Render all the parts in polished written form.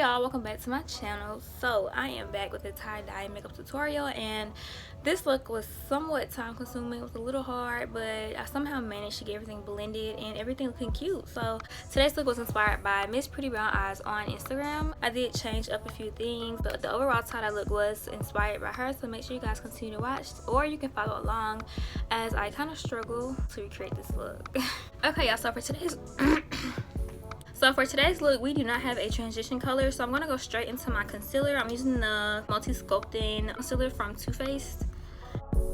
y'all, welcome back to my channel. So I am back with a tie-dye makeup tutorial, and this look was somewhat time consuming. It was a little hard, but I somehow managed to get everything blended and everything looking cute. So today's look was inspired by Miss Pretty Brown Eyes on Instagram. I did change up a few things, but the overall tie-dye look was inspired by her, so make sure you guys continue to watch, or you can follow along as I kind of struggle to recreate this look. Okay y'all, so for today's look, we do not have a transition color, so I'm going to go straight into my concealer. I'm using the multi-sculpting concealer from Too Faced. I'm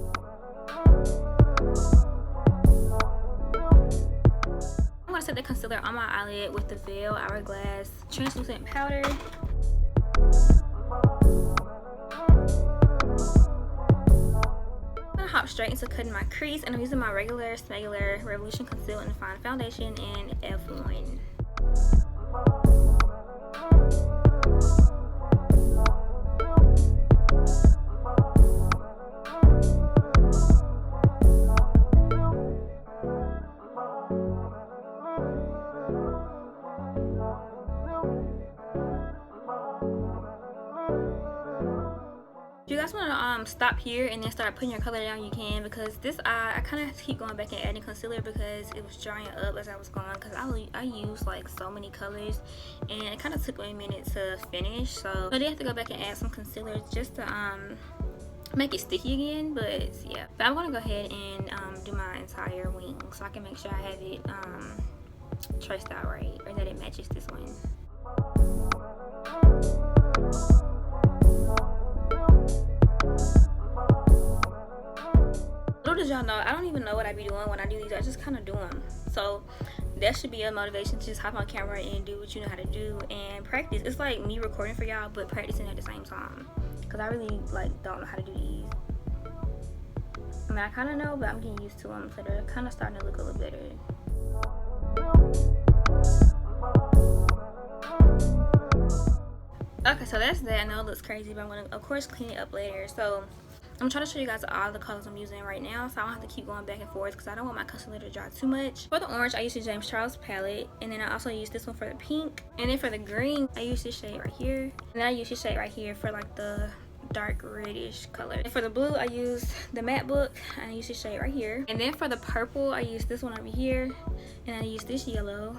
going to set the concealer on my eyelid with the Veil Hourglass translucent powder. I'm going to hop straight into cutting my crease, and I'm using my regular Smegular Revolution Conceal and Define Foundation in F1. If you guys want to stop here and then start putting your color down, you can, because this eye I kind of have to keep going back and adding concealer because it was drying up as I was going, because I used like so many colors and it kind of took me a minute to finish, so I did have to go back and add some concealer just to make it sticky again. But yeah, but I'm gonna go ahead and do my entire wing so I can make sure I have it traced out right, or that it matches this one. Little did y'all know, I don't even know what I be doing when I do these. I just kind of do them. So that should be a motivation to just hop on camera and do what you know how to do and practice. It's like me recording for y'all but practicing at the same time, because I really don't know how to do these. I mean, I kind of know, but I'm getting used to them, so they're kind of starting to look a little better. Okay, so that's that. I know it looks crazy, but I'm going to of course clean it up later. So I'm trying to show you guys all the colors I'm using right now, so I don't have to keep going back and forth because I don't want my concealer to dry too much. For the orange, I use the James Charles palette, and then I also use this one for the pink. And then for the green, I use this shade right here, and then I use this shade right here for like the dark reddish color. And for the blue, I use the matte book, and I use this shade right here. And then for the purple, I use this one over here, and I use this yellow.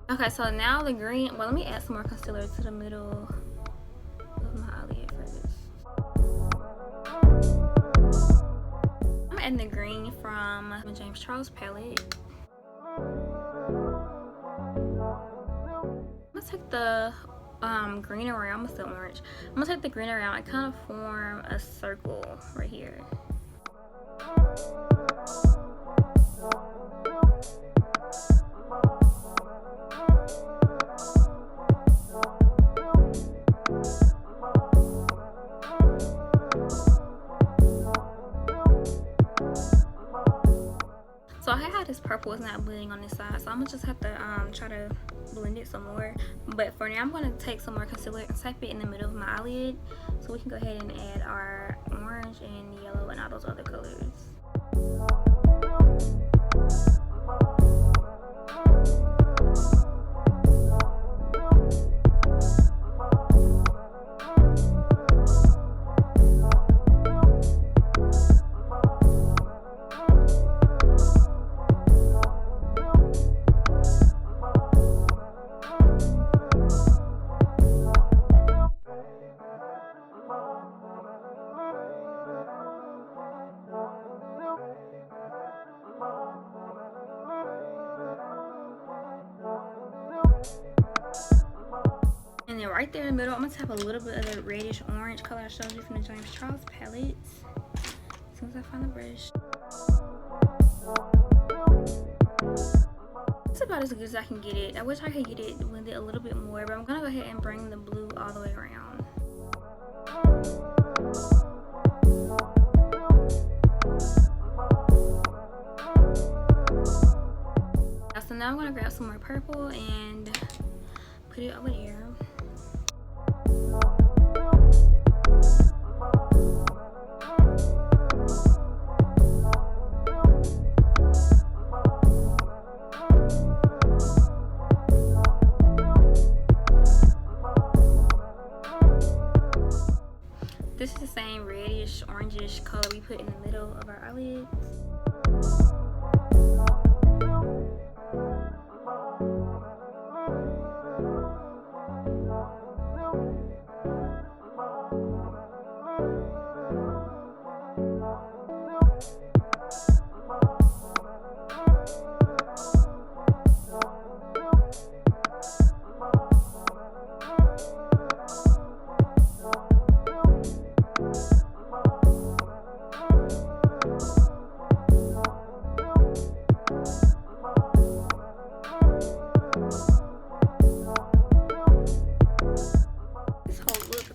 Okay, so now the green, well, let me add some more concealer to the middle of my eyelid first. I'm adding the green from the James Charles palette. I'm gonna take the green around, I'm gonna say orange. I'm gonna take the green around and kind of form a circle right here. So I had this purple is not blending on this side, so I'm gonna just have to try to blend it some more. But for now, I'm gonna take some more concealer and type it in the middle of my eyelid, so we can go ahead and add our orange and yellow and all those other colors. And then right there in the middle, I'm going to tap a little bit of the reddish orange color I showed you from the James Charles palette. As soon as I find the brush. It's a about as good as I can get it. I wish I could get it with it a little bit more, but I'm gonna go ahead and bring the blue all the way around. So now I'm gonna grab some more purple and put it over there. This is the same reddish, orangish color we put in the middle of our eyelids.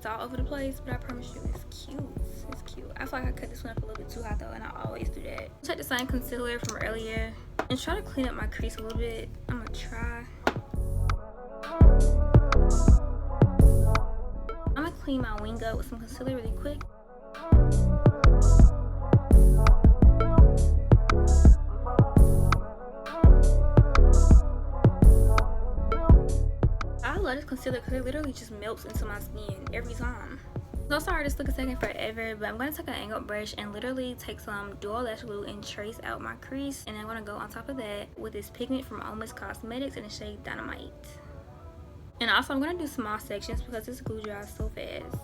All over the place, but I promise you it's cute. It's cute. I feel like I cut this one up a little bit too hot though, and I always do that. Take the same concealer from earlier and try to clean up my crease a little bit. I'm gonna try. I'm gonna clean my wing up with some concealer really quick. I love this concealer because it literally just melts into my skin every time. So sorry this took a second forever, but I'm going to take an angled brush and literally take some dual lash glue and trace out my crease, and I'm going to go on top of that with this pigment from Almost Cosmetics in the shade Dynamite. And also I'm going to do small sections because this glue dries so fast.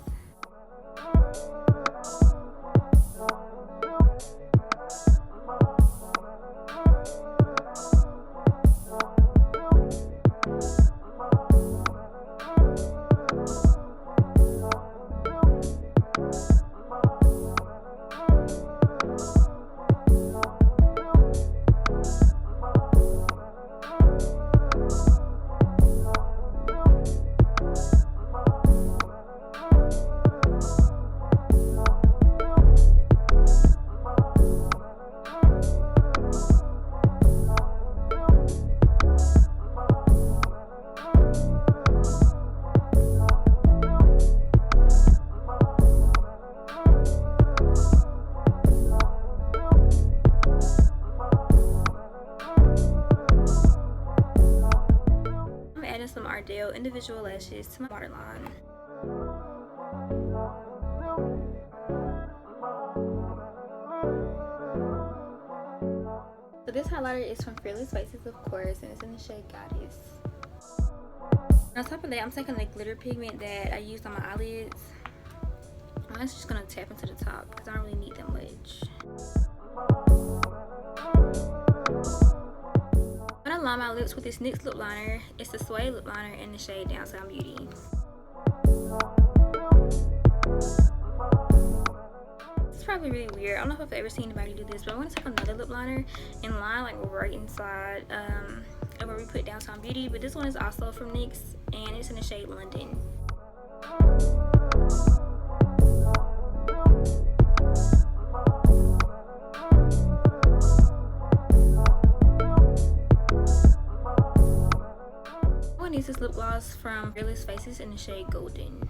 Some Ardell individual lashes to my waterline. So this highlighter is from Fearless Faces, of course, and it's in the shade Goddess. On top of that, I'm taking the glitter pigment that I used on my eyelids. I'm just gonna tap into the top because I don't really need that much. I'm gonna line my lips with this NYX lip liner. It's the Suede lip liner in the shade Downtown Beauty. This is probably really weird. I don't know if I've ever seen anybody do this, but I'm gonna take another lip liner and line like right inside where we put Downtown Beauty. But this one is also from NYX and it's in the shade London. This lip gloss from Fearless Faces in the shade Golden.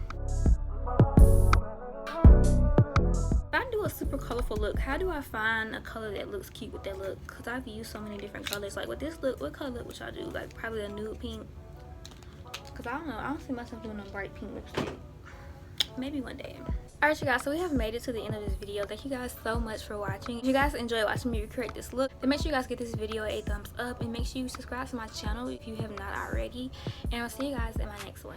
If I do a super colorful look, how do I find a color that looks cute with that look? Because I've used so many different colors. Like with this look, what color look would y'all do? Like probably a nude pink. Because I don't know, I don't see myself doing a bright pink lipstick. Maybe one day. Alright you guys, so we have made it to the end of this video. Thank you guys so much for watching. If you guys enjoyed watching me recreate this look, then make sure you guys give this video a thumbs up and make sure you subscribe to my channel if you have not already. And I'll see you guys in my next one.